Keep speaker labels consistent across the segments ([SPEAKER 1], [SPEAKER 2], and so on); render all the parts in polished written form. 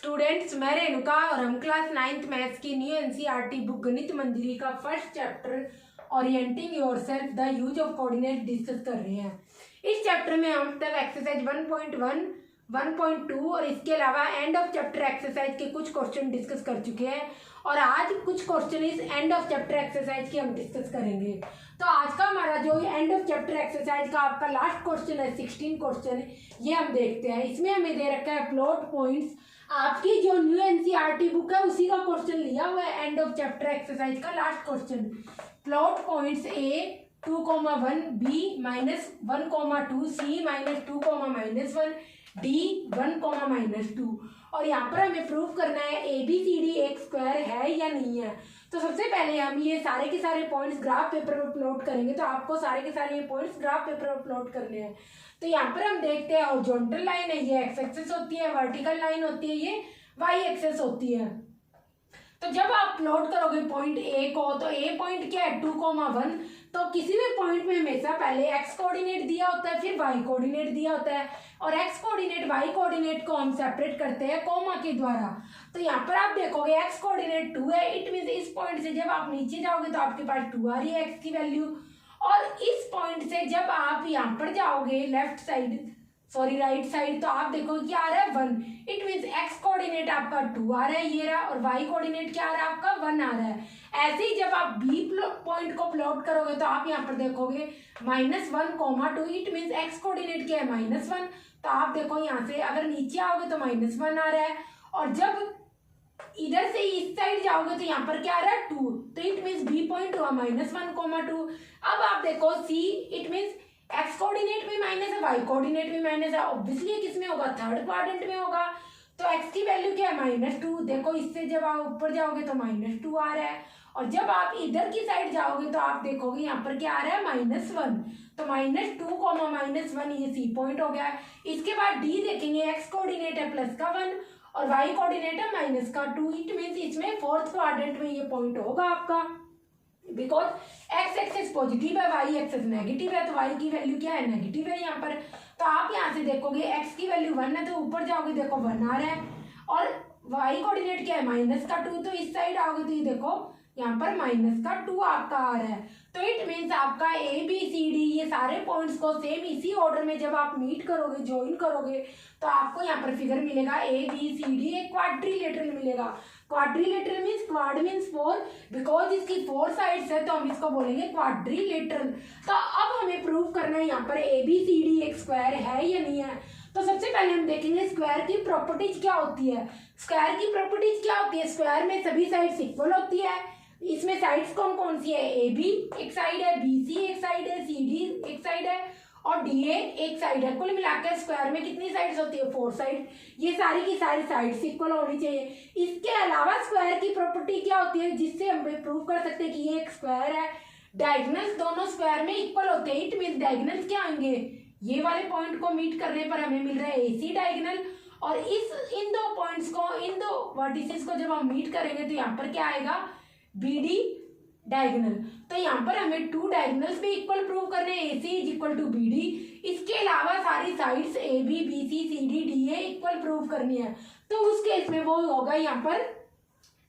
[SPEAKER 1] Students, मैं रेणुका और हम क्लास 9th मैथ्स की न्यू एनसीईआरटी बुक गणित मंजरी का first chapter orienting yourself the use of coordinate discuss कर रहे हैं। इस चैप्टर में हम तक एक्सरसाइज 1.1, 1.2 और इसके अलावा एंड ऑफ चैप्टर एक्सरसाइज के कुछ क्वेश्चन डिस्कस कर चुके हैं और आज कुछ क्वेश्चन इस एंड ऑफ चैप्टर एक्सरसाइज की हम डिस्कस करेंगे। तो आज का हमारा जो एंड ऑफ चैप्टर एक्सरसाइज का आपका लास्ट क्वेश्चन है 16 क्वेश्चन, ये हम देखते हैं। इसमें हमें दे रखा है प्लॉट पॉइंट्स। आपकी जो न्यू एनसीईआरटी बुक है उसी का क्वेश्चन लिया हुआ है एंड ऑफ चैप्टर एक्सरसाइज का last question. Plot points A 2,1, B -1,2, C -2,-1, D 1,-2 और यहाँ पर हमें प्रूव करना है ABCD एक स्क्वायर है या नहीं है। तो सबसे पहले हम ये सारे के सारे पॉइंट्स ग्राफ पेपर पर प्लॉट करेंगे। तो आपको सारे के सारे ये पॉइंट्स ग्राफ पेपर पर प्लॉट करने हैं। तो यहाँ पर हम देखते हैं हॉरिजॉन्टल लाइन है, ये एक्स एक्सिस होती है, वर्टिकल लाइन होती है, ये वाई एक्सिस होती है। तो जब आप प्लॉट करोगे पॉइंट ए को, तो ए पॉइंट क्या है 2,1। तो किसी भी पॉइंट में हमेशा पहले एक्स कोऑर्डिनेट दिया होता है, फिर वाई कोऑर्डिनेट दिया होता है और एक्स कोऑर्डिनेट वाई कोऑर्डिनेट को हम सेपरेट करते हैं कॉमा के द्वारा। तो यहाँ पर आप देखोगे एक्स कोऑर्डिनेट 2 है, इट मीन्स इस पॉइंट से जब आप नीचे जाओगे तो आपके पास 2 आ रही है एक्स की वैल्यू, और इस पॉइंट से जब आप यहाँ पर जाओगे राइट साइड, तो आप देखो क्या आ रहा है 1। इट मीन्स एक्स कोऑर्डिनेट आपका 2 आ रहा है ये रहा, और वाई कोऑर्डिनेट क्या आ रहा है आपका 1 आ रहा है। ऐसे ही जब आप बी पॉइंट को प्लॉट करोगे तो आप यहाँ पर देखोगे -1,2, इट मीन्स एक्स कोऑर्डिनेट क्या है -1। तो आप देखो यहाँ से अगर नीचे आओगे तो -1 आ रहा है, और जब इधर से इस साइड जाओगे तो यहाँ पर क्या आ रहा है 2। तो इट मीन्स बी पॉइंट हुआ -1,2। अब आप देखो सी, इट मीन्स एक्स कोऑर्डिनेट भी माइनस है, वाई कोऑर्डिनेट भी माइनस है, ऑब्वियसली किस में होगा थर्ड क्वाड्रेंट में होगा। तो एक्स की वैल्यू क्या है -2। देखो इससे जब आप ऊपर जाओगे तो -2 आ रहा है, और जब आप इधर की साइड जाओगे तो आप देखोगे यहाँ पर क्या आ रहा है -1। तो -2, -1 ये सी पॉइंट हो गया है। इसके बाद डी देखेंगे, एक्स कोऑर्डिनेट है +1 और वाई कोऑर्डिनेट है -2। इट मीन्स इसमें फोर्थ क्वाड्रेंट में ये पॉइंट होगा आपका, बिकॉज एक्स एक्सिस पॉजिटिव है, वाई एक्सिस नेगेटिव है, तो वाई की वैल्यू क्या है नेगेटिव है यहाँ पर। तो आप यहाँ से देखोगे एक्स की वैल्यू 1 है, तो ऊपर जाओगे देखो 1 आ रहा है, और वाई कोऑर्डिनेट क्या है -2। तो इस साइड आओगे तो ये देखो यहाँ पर -2 आपका आ रहा है। तो इट मीन्स आपका ABCD ये सारे पॉइंट्स को सेम इसी ऑर्डर में जब आप मीट करोगे, ज्वाइन करोगे, तो आपको यहाँ पर फिगर मिलेगा ABCD एक क्वाड्रिलेटरल मिलेगा। Quadrilateral means quad means 4, because इसकी 4 साइड्स है तो हम इसको बोलेंगे क्वाड्रिलेटरल। तो अब हमें प्रूव करना है यहाँ पर ABCD एक स्क्वायर है या नहीं है। तो सबसे पहले हम देखेंगे स्क्वायर की प्रॉपर्टीज क्या होती है। स्क्वायर की प्रॉपर्टीज क्या होती है, स्क्वायर में सभी साइड्स इक्वल होती है। इसमें साइड्स कौन कौन सी है, AB एक साइड है, BC एक साइड है, CD एक साइड है और DA एक साइड है। कुल मिलाकर स्क्वायर में कितनी साइड्स होती है 4 साइड। ये सारी की सारी साइड्स इक्वल होनी चाहिए। इसके अलावा स्क्वायर की प्रॉपर्टी क्या होती है जिससे हम प्रूव कर सकते हैं कि ये एक स्क्वायर है, डायगोनल्स दोनों स्क्वायर में इक्वल होते हैं। इट मीन्स डायगोनल्स क्या आएंगे, ये वाले पॉइंट को मीट करने पर हमें मिल रहा है AC डायगोनल, और इन दो पॉइंट्स को, इन दो वर्टिसेस को जब हम मीट करेंगे तो यहाँ पर क्या आएगा BD डायगोनल। तो यहाँ पर हमें 2 डायगोनल्स भी इक्वल प्रूव करने हैं, AC = BD। इसके अलावा सारी sides AB BC CD DA equal prove करनी है, तो उस केस में वो होगा यहाँ पर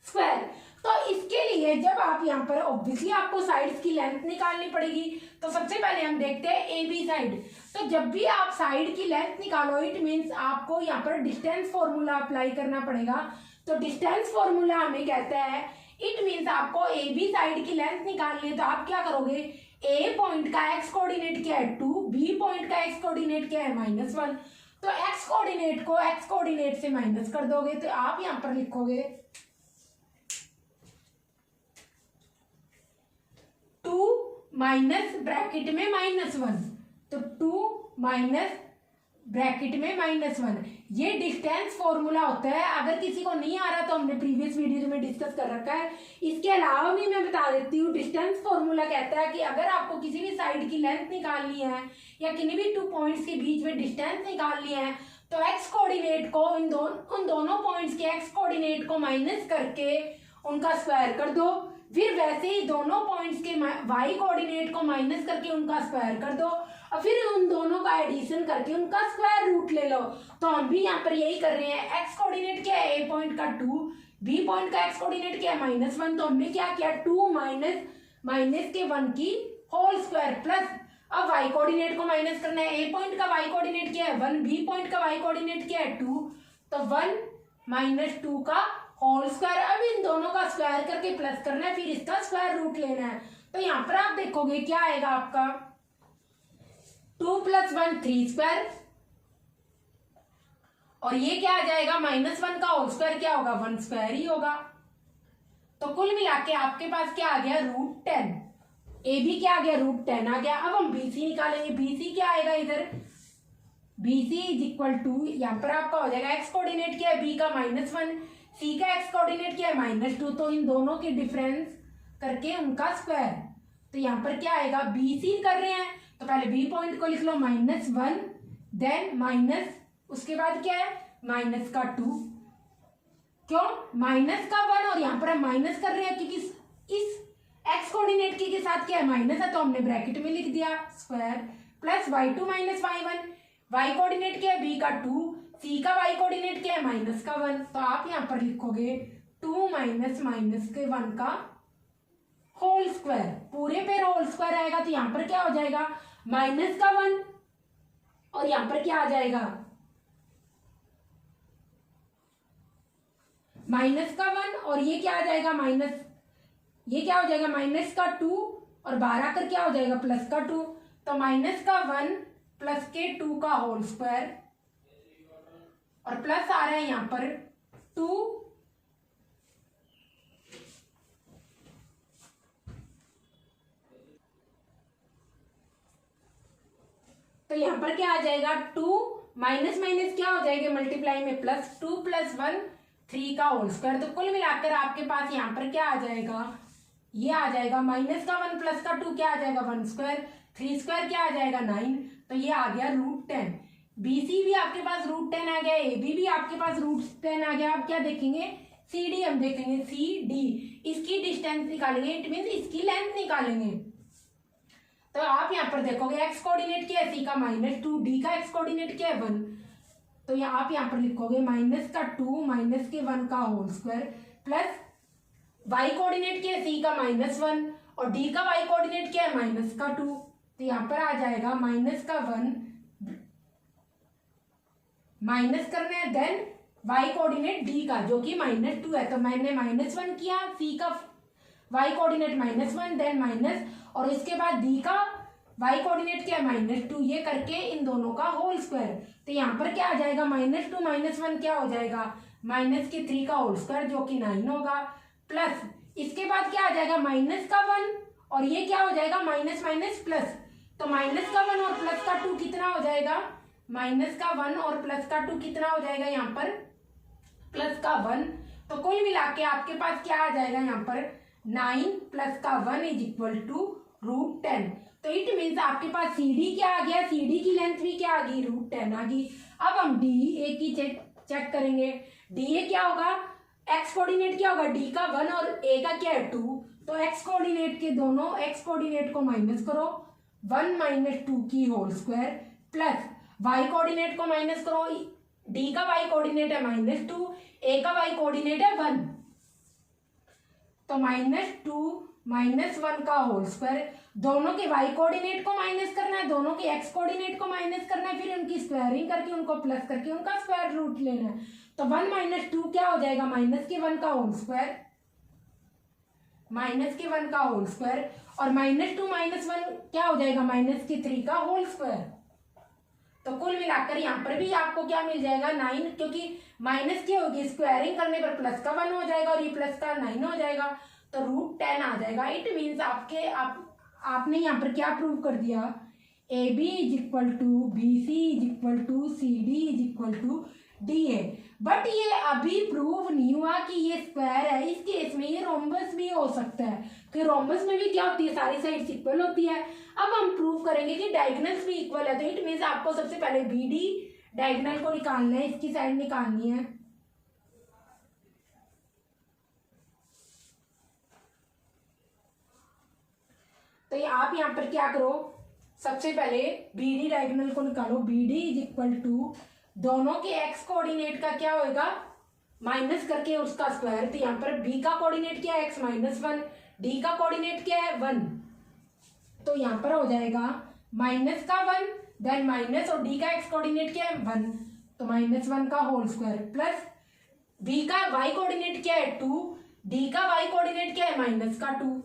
[SPEAKER 1] स्क्वायर। तो इसके लिए जब आप यहाँ पर ऑब्वियसली आपको साइड्स की लेंथ निकालनी पड़ेगी। तो सबसे पहले हम देखते हैं AB साइड। तो जब भी आप साइड की लेंथ निकालो, इट मीन्स आपको यहाँ पर डिस्टेंस फॉर्मूला अप्लाई करना पड़ेगा। तो डिस्टेंस फॉर्मूला हमें कहता है, इट मीन्स आपको AB साइड की लेंथ निकालनी है, तो आप क्या करोगे, A पॉइंट का एक्स कोऑर्डिनेट क्या है 2, B पॉइंट का एक्स कोऑर्डिनेट क्या है -1। तो एक्स कोऑर्डिनेट को एक्स कोऑर्डिनेट से माइनस कर दोगे, तो आप यहाँ पर लिखोगे 2 माइनस ब्रैकेट में -1। तो 2 माइनस ब्रैकेट में -1 ये डिस्टेंस फॉर्मूला होता है। अगर किसी को नहीं आ रहा तो हमने प्रीवियस वीडियो में डिस्कस कर रखा है। इसके अलावा भी मैं बता देती हूँ, डिस्टेंस फॉर्मूला कहता है कि अगर आपको किसी भी साइड की लेंथ निकालनी है या किसी भी 2 पॉइंट्स के बीच में डिस्टेंस निकालनी है, तो एक्स कोऑर्डिनेट को उन दोनों पॉइंट्स के एक्स कोऑर्डिनेट को माइनस करके उनका स्क्वायर कर दो, फिर वैसे ही दोनों पॉइंट्स के वाई कोऑर्डिनेट को माइनस करके उनका स्क्वायर कर दो, और फिर उन दोनों का एडिशन करके उनका स्क्वायर रूट ले लो। तो हम भी यहाँ पर यही कर रहे हैं। एक्स कोऑर्डिनेट क्या है, ए पॉइंट का 2, बी पॉइंट का एक्स कोऑर्डिनेट क्या है -1। तो हमने क्या किया, 2 माइनस के 1 की होल स्क्वायर प्लस, अब वाई कोऑर्डिनेट को माइनस करना है। ए पॉइंट का वाई कोऑर्डिनेट क्या है 1, बी पॉइंट का वाई कोऑर्डिनेट क्या है 2, तो 1 - 2 का होल स्क्वायर। अब इन दोनों का स्क्वायर करके प्लस करना है, फिर इसका स्क्वायर रूट लेना है। तो यहाँ पर आप देखोगे क्या आएगा आपका 2 + 1 3 स्क्वायर, और ये क्या आ जाएगा -1 का होल स्क्वायर क्या होगा 1 स्क्वायर ही होगा। तो कुल मिला के आपके पास क्या आ गया √10। ए भी क्या आ गया √10 आ गया। अब हम BC निकालेंगे। BC क्या आएगा इधर, BC = यहाँ पर आपका हो जाएगा एक्स कोऑर्डिनेट क्या है B का -1, C का एक्स कोऑर्डिनेट क्या है -2, तो इन दोनों के डिफरेंस करके उनका स्क्वायर। तो यहाँ पर क्या आएगा BC कर रहे हैं तो पहले B पॉइंट को लिख लो -1, देन माइनस, उसके बाद क्या है -2, क्यों -1, और यहाँ पर हम माइनस कर रहे हैं क्योंकि इस एक्स कोऑर्डिनेट के साथ क्या है माइनस है, तो हमने ब्रैकेट में लिख दिया square plus y2 - y1। y coordinate क्या है B का 2, C का y कोऑर्डिनेट क्या है -1। तो आप यहाँ पर लिखोगे 2 - -1 का होल स्क्वायर, पूरे पे होल स्क्वायर आएगा। तो यहाँ पर क्या हो जाएगा -1, और यहाँ पर क्या आ जाएगा -1, और ये क्या आ जाएगा ये क्या हो जाएगा -2, और बाहर आकर क्या हो जाएगा +2। तो -1 प्लस के 2 का होल स्क्वायर, और प्लस आ रहा है यहाँ पर 2, तो यहाँ पर क्या आ जाएगा 2 माइनस क्या हो जाएगा मल्टीप्लाई में +2 + 1 3 का होल स्क्वायर। तो कुल मिलाकर आपके पास यहाँ पर क्या आ जाएगा, ये आ जाएगा -1 + 2 क्या आ जाएगा 1 स्क्वायर, 3 स्क्वायर क्या आ जाएगा 9, तो ये आ गया √10। BC भी आपके पास √10 आ गया, AB भी आपके पास √10 आ गया। आप क्या देखेंगे CD, हम देखेंगे CD, इसकी डिस्टेंस निकालेंगे, इट मीन इसकी लेंथ निकालेंगे। तो आप यहाँ पर देखोगे एक्स कोऑर्डिनेट क्या है C का -2, D का एक्स कोऑर्डिनेट क्या है 1, तो आप यहाँ पर लिखोगे -2 - 1 का whole square plus y coordinate क्या है C का -1, और D का y कोऑर्डिनेट क्या है -2। तो यहाँ पर आ जाएगा -1 माइनस करना है, देन y कोऑर्डिनेट D का जो कि -2 है, तो मैंने -1 किया, C का y कोऑर्डिनेट -1, देन माइनस, और इसके बाद D का y कोऑर्डिनेट क्या है -2, ये करके इन दोनों का होल स्क्वायर। तो यहाँ पर क्या आ जाएगा -2 - 1 क्या हो जाएगा -3 का होल स्क्वायर जो कि 9 होगा, प्लस इसके बाद क्या आ जाएगा -1, और ये क्या हो जाएगा माइनस प्लस, तो -1 और +2 कितना हो जाएगा -1 और +2 कितना हो जाएगा यहाँ पर +1। तो कुल मिला के आपके पास क्या आ जाएगा यहाँ पर 9 + 1 = √10। तो इट मीन्स आपके पास CD क्या आ गया, CD की लेंथ भी क्या आ गई √10 आ गई। अब हम DA की चेक करेंगे। DA क्या होगा, एक्स कोऑर्डिनेट क्या होगा D का 1 और A का क्या है 2, तो एक्स कोऑर्डिनेट के दोनों एक्स कोऑर्डिनेट को माइनस करो 1 - 2 की whole square, plus y coordinate को माइनस करो, D का y कोऑर्डिनेट है -2, A का y कोऑर्डिनेट है 1, तो -2 - 1 का होल स्क्वायर। दोनों के y कोऑर्डिनेट को माइनस करना है, दोनों के x कोऑर्डिनेट को माइनस करना है, फिर उनकी स्क्वायरिंग करके उनको प्लस करके उनका स्क्वायर रूट लेना है। तो 1 - 2 क्या हो जाएगा -1 का होल स्क्वायर, -1 का होल स्क्वायर, और -2 - 1 क्या हो जाएगा -3 का होल स्क्वायर। तो कुल मिलाकर यहाँ पर भी आपको क्या मिल जाएगा 9, क्योंकि माइनस की होगी स्क्वायरिंग करने पर प्लस का 1 हो जाएगा, और ये प्लस का 9 हो जाएगा, तो √10 आ जाएगा। इट मीन्स आपने यहाँ पर क्या प्रूव कर दिया, AB = BC = CD = DA। But ये अभी प्रूव नहीं हुआ कि ये स्क्वायर है, इस केस में ये रोम्बस भी हो सकता है, कि रोम्बस में भी क्या होती है सारी साइड्स इक्वल होती है। अब हम प्रूव करेंगे कि डायगोनल्स भी इक्वल है, तो इट मीन्स आपको सबसे पहले BD डायगोनल को निकालना है, इसकी साइड निकालनी है। तो ये आप यहाँ पर क्या करो सबसे पहले बी डी डायगोनल को निकालो। B D is equal to दोनों के एक्स कोऑर्डिनेट का क्या होगा, माइनस करके उसका स्क्वायर। तो यहाँ पर बी का कोऑर्डिनेट क्या है, x-1, डी का कोऑर्डिनेट क्या है 1, तो यहाँ पर हो जाएगा माइनस का 1, देन माइनस, और डी का एक्स कोऑर्डिनेट क्या है 1, तो -1 का होल स्क्वायर, प्लस बी का वाई कोऑर्डिनेट क्या है 2, डी का वाई कोऑर्डिनेट क्या है -2,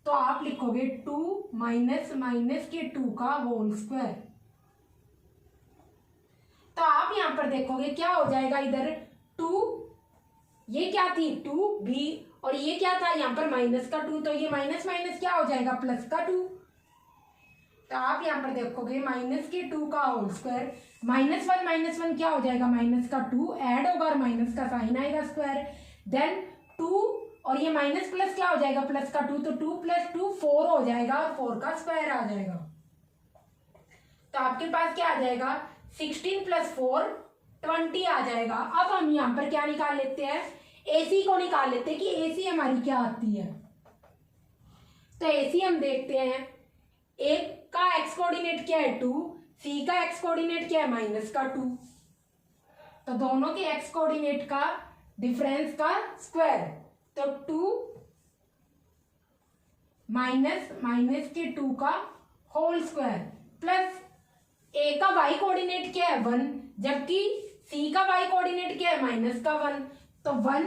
[SPEAKER 1] तो आप लिखोगे 2 माइनस माइनस के 2 का होल स्क्वायर। तो आप यहां पर देखोगे क्या हो जाएगा, इधर 2, ये क्या थी 2b, और ये क्या था यहाँ पर -2, तो ये माइनस माइनस क्या हो जाएगा +2। तो आप यहाँ पर देखोगे -2 का होल स्क्वायर, -1 क्या हो जाएगा -2, ऐड होगा और माइनस का साइन आएगा स्क्वायर, देन 2 और ये माइनस प्लस क्या हो जाएगा +2, तो 2 + 2 4 हो जाएगा और 4 का स्क्वायर आ जाएगा। तो आपके पास क्या आ जाएगा 16 + 4 20 आ जाएगा। अब हम यहाँ पर क्या निकाल लेते हैं, AC को निकाल लेते हैं कि AC हमारी क्या आती है। तो AC हम देखते हैं, एक का एक्स कोऑर्डिनेट क्या है 2, सी का एक्स कोऑर्डिनेट क्या है -2, तो दोनों के एक्स कोऑर्डिनेट का डिफरेंस का स्क्वायर, तो 2 माइनस के 2 का होल स्क्वायर, प्लस ए का वाई कोऑर्डिनेट क्या है 1, जबकि सी का वाई कोऑर्डिनेट क्या है -1, तो 1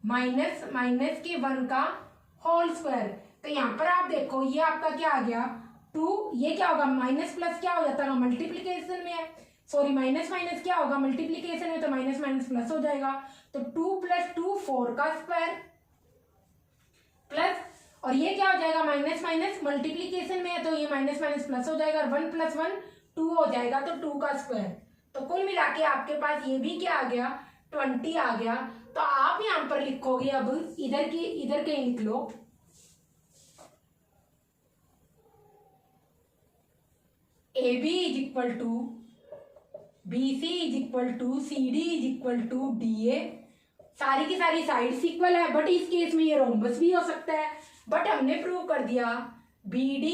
[SPEAKER 1] माइनस के 1 का होल स्क्वायर। तो यहाँ पर आप देखो ये आपका क्या आ गया 2, ये क्या होगा माइनस प्लस क्या हो जाता है मल्टीप्लीकेशन में है, सॉरी माइनस माइनस क्या होगा मल्टीप्लीकेशन में, तो माइनस माइनस प्लस हो जाएगा, तो 2 + 2 4 का स्क्वायर, प्लस और ये क्या हो जाएगा माइनस माइनस मल्टीप्लीकेशन में है, तो ये माइनस माइनस प्लस हो जाएगा, 1 + 1 2 हो जाएगा, तो 2 का स्क्वायर। तो कुल मिला के आपके पास ये भी क्या आ गया 20 आ गया। तो आप यहां पर लिखोगे, अब इधर कहीं लिख लो, AB is equal to BC is equal to CD is equal to DA, सारी की सारी साइड्स इक्वल है, बट इस केस में ये रोम्बस भी हो सकता है, बट हमने प्रूव कर दिया BD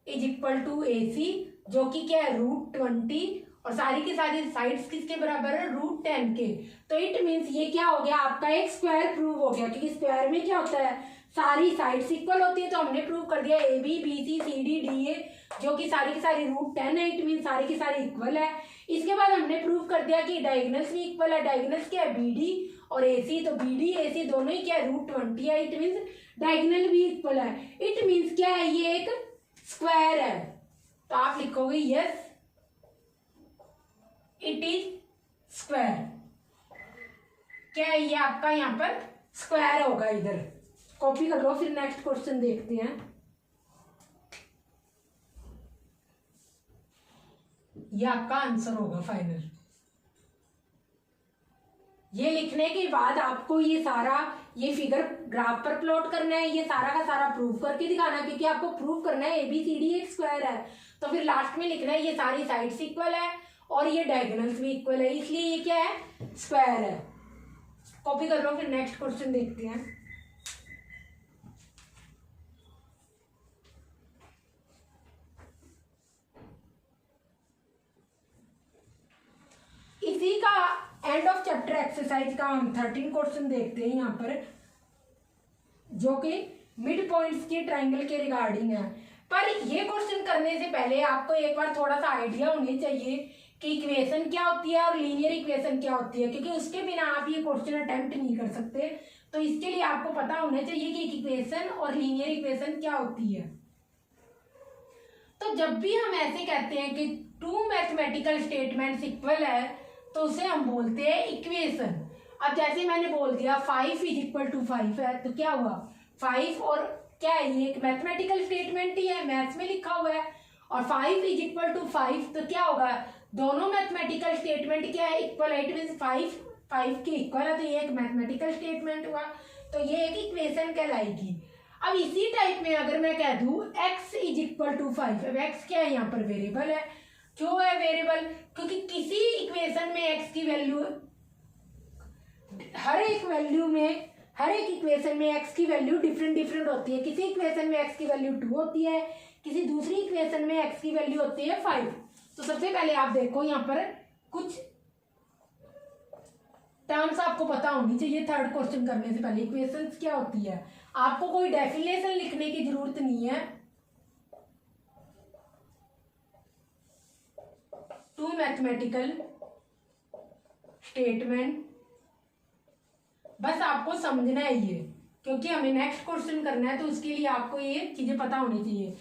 [SPEAKER 1] is equal to AC, जो कि क्या है √20, और सारी की सारी साइड्स किसके बराबर है √10 के। तो इट मीन्स ये क्या हो गया आपका एक स्क्वायर प्रूव हो गया, क्योंकि स्क्वायर में क्या होता है सारी साइड्स इक्वल होती है। तो हमने प्रूव कर दिया AB BC CD DA जो कि सारी की सारी √10 है, इट मीन सारी की सारी इक्वल है। इसके बाद हमने प्रूव कर दिया कि डायगोनल्स भी इक्वल है, डायगोनल्स क्या है BD और AC, तो BD AC दोनों ही क्या है √20 है, इट मीन्स डायगोनल भी इक्वल है, इट मीन्स क्या है ये एक स्क्वायर है। तो आप लिखोगे यस इट इज स्क्वायर, क्या है ये आपका यहाँ पर स्क्वायर होगा, इधर कॉपी कर लो। फिर नेक्स्ट क्वेश्चन देखते हैं। ये आपका आंसर होगा फाइनल। ये लिखने के बाद आपको ये सारा ये फिगर ग्राफ पर प्लॉट करना है, ये सारा का सारा प्रूव करके दिखाना है, क्योंकि आपको प्रूव करना है ABCD एक स्क्वायर है। तो फिर लास्ट में लिखना है ये सारी साइड्स इक्वल है और ये डायगोनल्स भी इक्वल है, इसलिए ये क्या है स्क्वायर है। कॉपी कर लो। फिर नेक्स्ट क्वेश्चन देखते हैं। इसी का एंड ऑफ चैप्टर एक्सरसाइज का हम 13 क्वेश्चन देखते हैं यहाँ पर, जो कि मिड पॉइंट्स के ट्राइंगल के रिगार्डिंग है। पर ये क्वेश्चन करने से पहले आपको एक बार थोड़ा सा आइडिया होनी चाहिए कि इक्वेशन क्या होती है और लीनियर इक्वेशन क्या होती है, क्योंकि उसके बिना आप ये क्वेश्चन अटेम्प्ट नहीं कर सकते। तो इसके लिए आपको पता होना चाहिए कि इक्वेशन और लीनियर इक्वेशन क्या होती है। तो जब भी हम ऐसे कहते हैं कि टू मैथमेटिकल स्टेटमेंट्स इक्वल है, तो उसे हम बोलते हैं इक्वेशन। अब जैसे मैंने बोल दिया 5 इज इक्वल टू 5 है, तो क्या हुआ 5 और क्या है ये एक मैथमेटिकल स्टेटमेंट ही है, मैथ्स में लिखा हुआ है, और 5 इज इक्वल टू 5, तो क्या होगा दोनों मैथमेटिकल स्टेटमेंट क्या है इक्वल है, इट मीन्स 5 के इक्वल है, तो ये एक मैथमेटिकल स्टेटमेंट हुआ, तो ये एक इक्वेशन कहलाएगी। अब इसी टाइप में अगर मैं कह दूं x इज इक्वल टू 5, अब x क्या है यहाँ पर वेरिएबल है, क्यों है वेरिएबल, क्योंकि किसी इक्वेशन में x की वैल्यू हर एक वैल्यू में हर एक इक्वेशन में एक्स की वैल्यू डिफरेंट डिफरेंट होती है। किसी इक्वेशन में एक्स की वैल्यू 2 होती है, किसी दूसरी इक्वेशन में एक्स की वैल्यू होती है 5। तो सबसे पहले आप देखो यहाँ पर कुछ टर्म्स आपको पता होनी चाहिए थर्ड क्वेश्चन करने से पहले। इक्वेशंस क्या होती है, आपको कोई डेफिनेशन लिखने की जरूरत नहीं है। टू मैथमेटिकल स्टेटमेंट, बस आपको समझना है ये, क्योंकि हमें नेक्स्ट क्वेश्चन करना है तो उसके लिए आपको ये चीजें पता होनी चाहिए।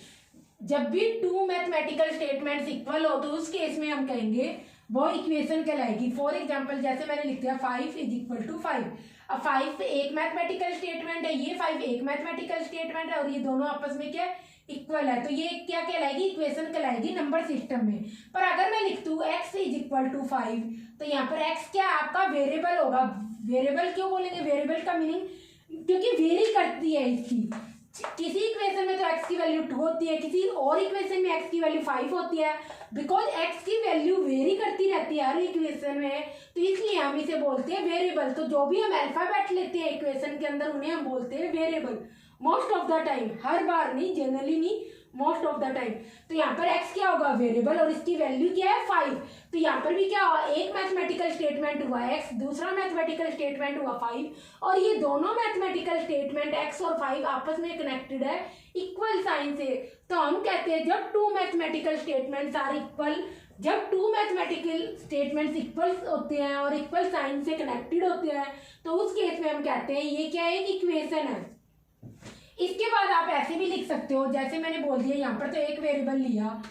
[SPEAKER 1] जब भी टू मैथमेटिकल स्टेटमेंट्स इक्वल हो तो उस केस में हम कहेंगे वो इक्वेशन कहलाएगी। फॉर एग्जांपल जैसे मैंने लिख दिया 5 = 5। अब 5 एक मैथमेटिकल स्टेटमेंट है, ये 5 एक मैथमेटिकल स्टेटमेंट है और ये दोनों आपस में क्या इक्वल है, तो ये क्या कहलाएगी, इक्वेशन कहलाएगी नंबर सिस्टम में। पर अगर मैं लिख दूं x = 5 तो यहाँ पर x क्या आपका वेरिएबल होगा। वेरिएबल क्यों बोलेंगे, वेरिएबल का मीनिंग क्योंकि वेरी करती है इसकी। किसी इक्वेशन में तो x की वैल्यू 2 होती है, किसी और इक्वेशन में x की वैल्यू 5 होती है। बिकॉज x की वैल्यू वेरी करती रहती है हर इक्वेशन में, तो इसलिए हम इसे बोलते हैं वेरिएबल। तो जो भी हम अल्फाबेट लेते हैं इक्वेशन के अंदर उन्हें हम बोलते हैं variable. Most of the time, हर बार नहीं, जनरली नहीं, मोस्ट ऑफ द टाइम। तो यहाँ पर x क्या होगा, वेरिएबल, और इसकी वैल्यू क्या है 5। तो यहाँ पर भी क्या हुआ, एक मैथमेटिकल स्टेटमेंट हुआ x, दूसरा मैथमेटिकल स्टेटमेंट हुआ 5, और ये दोनों मैथमेटिकल स्टेटमेंट x और 5 आपस में कनेक्टेड है इक्वल साइन से। तो हम कहते हैं जब two mathematical statements are equal, जब टू मैथमेटिकल स्टेटमेंट्स इक्वल होते हैं और इक्वल साइन से कनेक्टेड होते हैं तो उस केस में हम कहते हैं ये क्या है, एक इक्वेशन है। इसके बाद आप ऐसे भी लिख सकते हो, जैसे मैंने बोल दिया यहाँ पर तो एक वेरिएबल लिया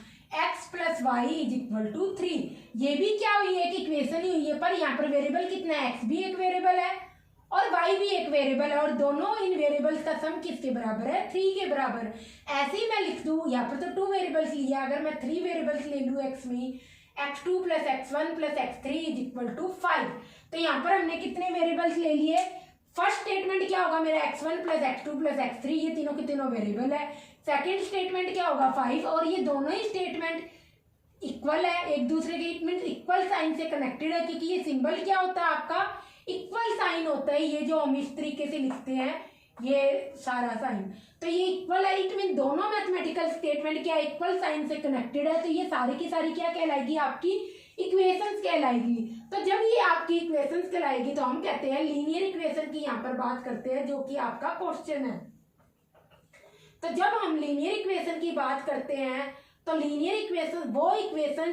[SPEAKER 1] x + y = 3। ये भी क्या हुई है, एक इक्वेशन ही हुई है, पर यहाँ पर वेरिएबल कितना है, x भी एक वेरिएबल है और y भी एक वेरिएबल है, और दोनों इन वेरिएबल्स का सम किसके बराबर है, 3 के बराबर। ऐसे ही मैं लिख दूँ, यहाँ पर तो 2 वेरिएबल्स लिया, अगर मैं 3 वेरिएबल्स ले लूँ x में, x2 + x1 + x3 = 5। तो यहाँ पर हमने कितने वेरिएबल्स ले लिए, फर्स्ट स्टेटमेंट क्या होगा मेरा x1 + x2 + x3, ये तीनों के तीनों वेरिएबल है। सेकंड स्टेटमेंट क्या होगा 5, और ये दोनों ही स्टेटमेंट इक्वल है एक दूसरे के, इट मींस इक्वल साइन से कनेक्टेड है, क्योंकि ये सिंबल क्या होता है आपका, इक्वल साइन होता है। ये जो हम इस तरीके से लिखते हैं ये सारा साइन, तो ये इक्वल है, इट मीन दोनों मैथमेटिकल स्टेटमेंट क्या इक्वल साइन से कनेक्टेड है। तो ये सारी की सारी क्या कहलाएगी, आपकी इक्वेशंस कहलाएगी। तो जब ये आपकी इक्वेशंस कहलाएगी तो हम कहते हैं लीनियर इक्वेशन की यहाँ पर बात करते हैं, जो कि आपका क्वेश्चन है। तो जब हम लीनियर इक्वेशन की बात करते हैं तो लीनियर इक्वेशन वो इक्वेशन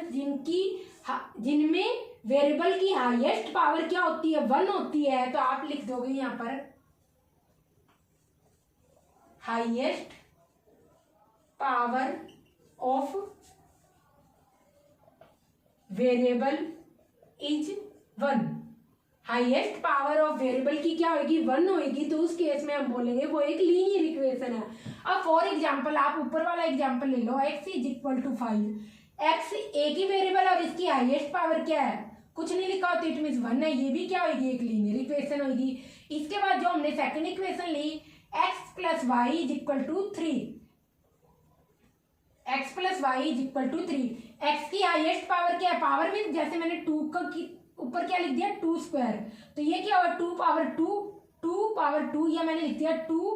[SPEAKER 1] जिनमें वेरिएबल की हाईएस्ट पावर क्या होती है, 1 होती है। तो आप लिख दोगे यहाँ पर highest power of variable is 1। Highest power of variable की क्या होगी, 1 होगी, तो उस केस में हम बोलेंगे वो एक लीनियर इक्वेशन है। अब फॉर एग्जांपल आप ऊपर वाला एग्जांपल ले लो, x = 5। x एक ही वेरिएबल और इसकी हाईएस्ट पावर क्या है, कुछ नहीं लिखा होता, इट मींस 1 है, ये भी क्या होगी, एक लीनियर इक्वेशन होगी। इसके बाद जो हमने सेकंड इक्वेशन ली x + y = 3, x + y = 3। x की हाईएस्ट पावर क्या है, पावर मीन जैसे मैंने 2 का ऊपर क्या लिख दिया 2 स्क्वायर, तो ये क्या होगा 2 पावर 2, या मैंने लिख दिया 2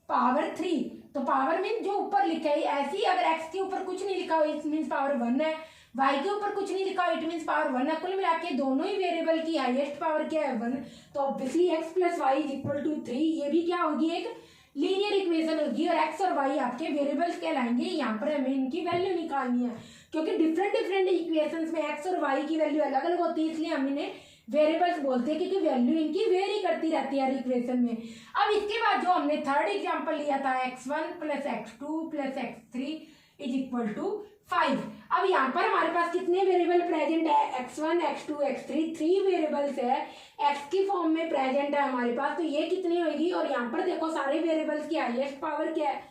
[SPEAKER 1] पावर 3। तो पावर मीन जो ऊपर लिखा है, ऐसे ही अगर x के ऊपर कुछ नहीं लिखा हो इट मीन्स पावर 1 है, y के ऊपर कुछ नहीं लिखा हो इट मीन्स पावर 1 है। कुल मिला के दोनों ही वेरिएबल की हाईएस्ट पावर क्या है, 1। तो ऑब्वियसली x + y = 3, ये भी क्या होगी, एक लीनियर इक्वेशन होगी, और x और y आपके वेरिएबल्स कहलाएंगे। यहाँ पर हमें इनकी वैल्यू निकालनी है, क्योंकि डिफरेंट इक्वेशंस में x और y की वैल्यू अलग अलग होती है, इसलिए हम इन्हें वेरिएबल्स बोलते हैं, क्योंकि वैल्यू इनकी वेरी करती रहती है हर इक्वेशन में। अब इसके बाद जो हमने थर्ड एग्जांपल लिया था x1 + x2 + x3 = 5। अब यहाँ पर हमारे पास कितने वेरिएबल प्रेजेंट है, x1 x2 x3, 3 वेरिएबल्स है, x की फॉर्म में प्रेजेंट है हमारे पास, तो ये कितनी होगी। और यहाँ पर देखो सारे वेरिएबल्स की हाईएस्ट पावर क्या है,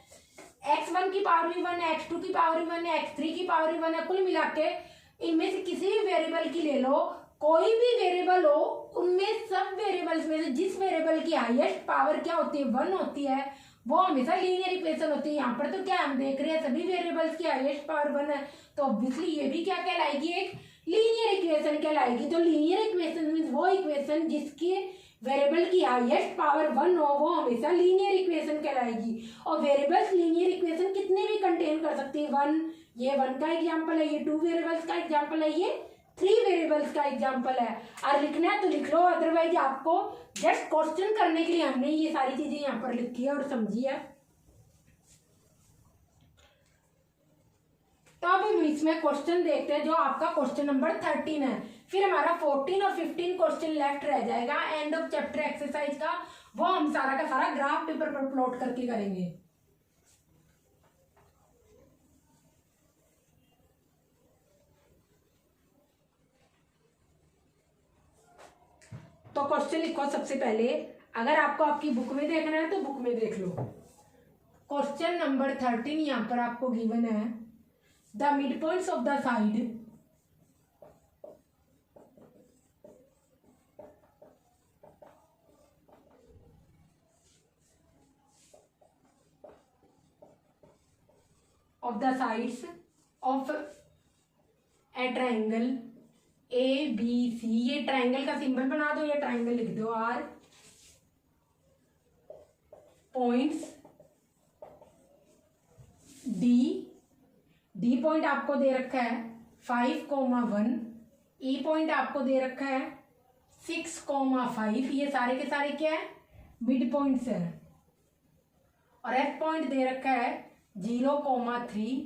[SPEAKER 1] x1 की पावर भी 1 है, x2 की पावर भी 1 है, x3 की पावर भी 1 है। कुल मिला के इनमें से किसी भी वेरिएबल की ले लो, कोई भी वेरिएबल हो, उनमें सब वेरिएबल्स में से जिस वेरिएबल की हाईएस्ट पावर क्या होती है, 1 होती है, वो हमेशा लीनियर इक्वेशन होती है। यहाँ पर तो क्या हम देख रहे हैं, सभी वेरिएबल्स की हाईएस्ट पावर 1 है, तो ऑब्वियसली ये भी क्या कहलाएगी, एक लीनियर इक्वेशन कहलाएगी। तो लीनियर इक्वेशन मीन्स वो इक्वेशन जिसके वेरिएबल की हाईएस्ट पावर 1 हो वो हमेशा लीनियर इक्वेशन कहलाएगी। और वेरिएबल्स लीनियर इक्वेशन कितने भी कंटेन कर सकती है। 1, ये 1 का एग्जाम्पल है, ये 2 वेरिएबल्स का एग्जाम्पल है, ये 3 वेरिएबल्स का एग्जाम्पल है। और लिखना है तो लिख लो, अदरवाइज आपको जस्ट क्वेश्चन करने के लिए हमने ये सारी चीजें यहाँ पर लिखी है और समझी है। तो अब हम इसमें क्वेश्चन देखते हैं, जो आपका क्वेश्चन नंबर 13 है। फिर हमारा 14 और 15 क्वेश्चन लेफ्ट रह जाएगा एंड ऑफ चैप्टर एक्सरसाइज का, वो हम सारा का सारा ग्राफ पेपर पर प्लॉट करके करेंगे। तो क्वेश्चन लिखो सबसे पहले, अगर आपको आपकी बुक में देखना है तो बुक में देख लो। क्वेश्चन नंबर 13 यहाँ पर आपको गिवन है, the mid points of the side of the sides of a triangle ABC। ये ट्राइंगल का सिंबल बना दो, ये ट्राइंगल लिख दो आर। पॉइंट्स डी पॉइंट आपको दे रखा है 5,1, ई पॉइंट आपको दे रखा है 6,5। ये सारे के सारे क्या है, मिड पॉइंट्स है। और एफ पॉइंट दे रखा है 0,3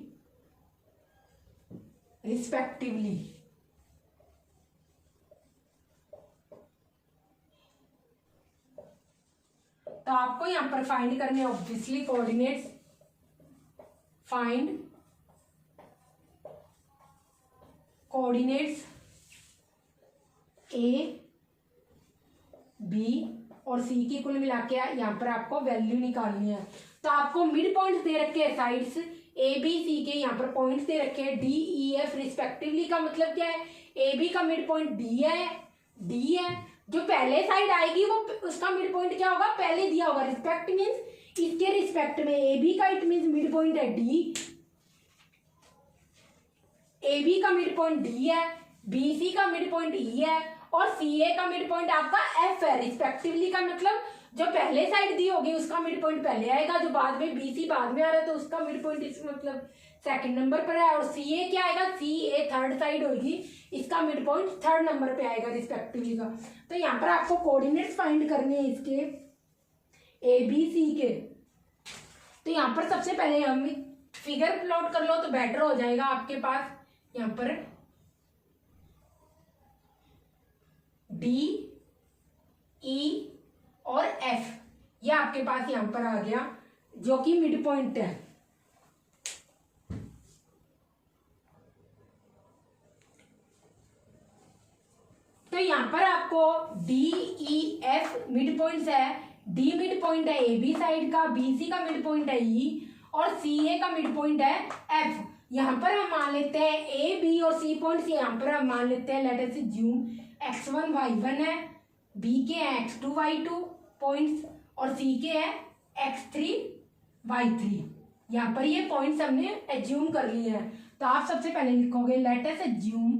[SPEAKER 1] रिस्पेक्टिवली। तो आपको यहां पर फाइंड करने obviously coordinates. Find coordinates A B और सी की कुल मिला के यहाँ पर आपको वैल्यू निकालनी है। तो आपको मिड पॉइंट्स दे रखे हैं साइड्स ए बी सी के, यहाँ पर पॉइंट्स दे रखे हैं डी ई एफ रिस्पेक्टिवली। का मतलब क्या है, ए बी का मिड पॉइंट डी है, जो पहले साइड आएगी वो उसका मिड पॉइंट क्या होगा, पहले दिया होगा। रिस्पेक्ट मीन्स इसके रिस्पेक्ट में ए बी का, इट मीन्स मिड पॉइंट है डी, ए बी का मिड पॉइंट डी है, बी सी का मिड पॉइंट ई है और सी ए का मिड पॉइंट आपका एफ है रिस्पेक्टिवली। का मतलब जो पहले साइड दी होगी उसका मिड पॉइंट पहले आएगा, जो बाद में बी सी बाद में आ रहा है तो उसका मिड पॉइंट इस मतलब सेकंड नंबर पर है। और सी ए क्या आएगा, सी ए थर्ड साइड होगी, इसका मिड पॉइंट थर्ड नंबर पे आएगा रिस्पेक्टिवली का। तो यहाँ पर आपको कोऑर्डिनेट्स फाइंड करने हैं इसके ए बी सी के। तो यहाँ पर सबसे पहले हम फिगर प्लॉट कर लो तो बेटर हो जाएगा आपके पास। यहाँ पर डी ई और एफ ये आपके पास यहां पर आ गया, जो कि मिड पॉइंट है। तो यहां पर आपको D E F mid points है। डी मिड पॉइंट है ए बी साइड का, बी सी का मिड पॉइंट है ई और सी ए का मिड पॉइंट है एफ। यहां पर हम मान लेते हैं ए बी और सी पॉइंट्स, यहां पर हम मान लेते हैं late us assume x1 y1 है, बी के है x2 y2 पॉइंट्स और सी के है x3 y3। यहाँ पर ये पॉइंट्स हमने एज्यूम कर लिए हैं। तो आप सबसे पहले लिखोगे let us assume